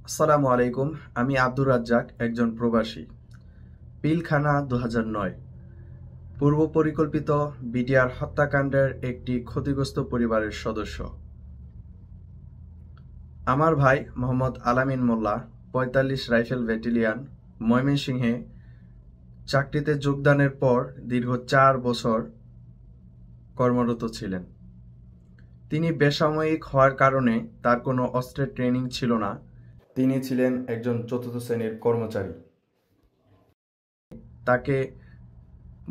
আসসালামু আলাইকুম। আমি আব্দুর রাজ্জাক, একজন প্রবাসী। পিলখানা ২০০৯ পূর্ব পরিকল্পিত বিডিআর হত্যাকাণ্ডের একটি ক্ষতিগ্রস্ত পরিবারের সদস্য। আমার ভাই মোহাম্মদ আলামিন মোল্লা ৪৫ রাইফেল ব্যাটালিয়ন, ময়মনসিংহে চাকরিতে যোগদানের পর দীর্ঘ ৪ বছর কর্মরত ছিলেন। তিনি বেসামরিক হওয়ার কারণে তার কোনো অস্ত্রের ট্রেনিং ছিল না। তিনি ছিলেন একজন চতুর্থ শ্রেণীর কর্মচারী। তাকে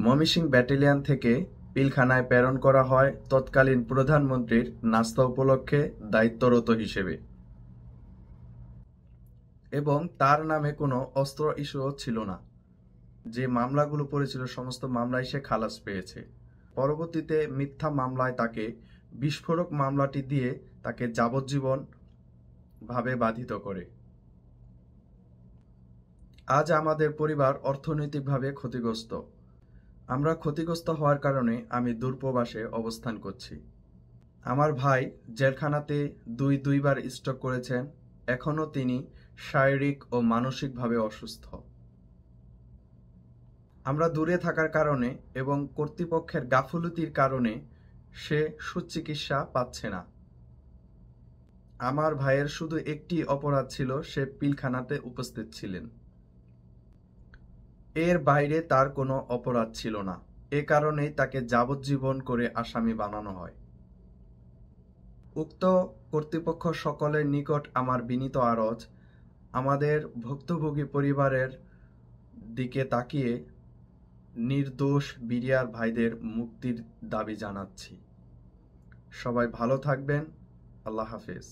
ময়মনসিংহ ব্যাটালিয়ন থেকে পিলখানায় প্রেরণ করা হয় তৎকালীন প্রধানমন্ত্রীর নাস্তা উপলক্ষে দায়িত্বরত হিসেবে, এবং তার নামে কোনো অস্ত্র ইস্যুও ছিল না। যে মামলাগুলো পড়েছিল সমস্ত মামলায় সে খালাস পেয়েছে। পরবর্তীতে মিথ্যা মামলায় তাকে বিস্ফোরক মামলাটি দিয়ে তাকে যাবজ্জীবন ভাবে বাধিত করে। আজ আমাদের পরিবার অর্থনৈতিকভাবে ক্ষতিগ্রস্ত। আমরা ক্ষতিগ্রস্ত হওয়ার কারণে আমি দূরপ্রবাসে অবস্থান করছি। আমার ভাই জেলখানাতে দুইবার স্ট্রোক করেছেন। এখনও তিনি শারীরিক ও মানসিকভাবে অসুস্থ। আমরা দূরে থাকার কারণে এবং কর্তৃপক্ষের গাফিলতির কারণে সে সুচিকিৎসা পাচ্ছে না। আমার ভাইয়ের শুধু একটি অপরাধ ছিল, সে পিলখানাতে উপস্থিত ছিলেন। এর বাইরে তার কোনো অপরাধ ছিল না। এ কারণেই তাকে যাবজ্জীবন করে আসামি বানানো হয়। উক্ত কর্তৃপক্ষ সকলের নিকট আমার বিনীত আরজ, আমাদের ভুক্তভোগী পরিবারের দিকে তাকিয়ে নির্দোষ বিডিআর ভাইদের মুক্তির দাবি জানাচ্ছি। সবাই ভালো থাকবেন। আল্লাহ হাফেজ।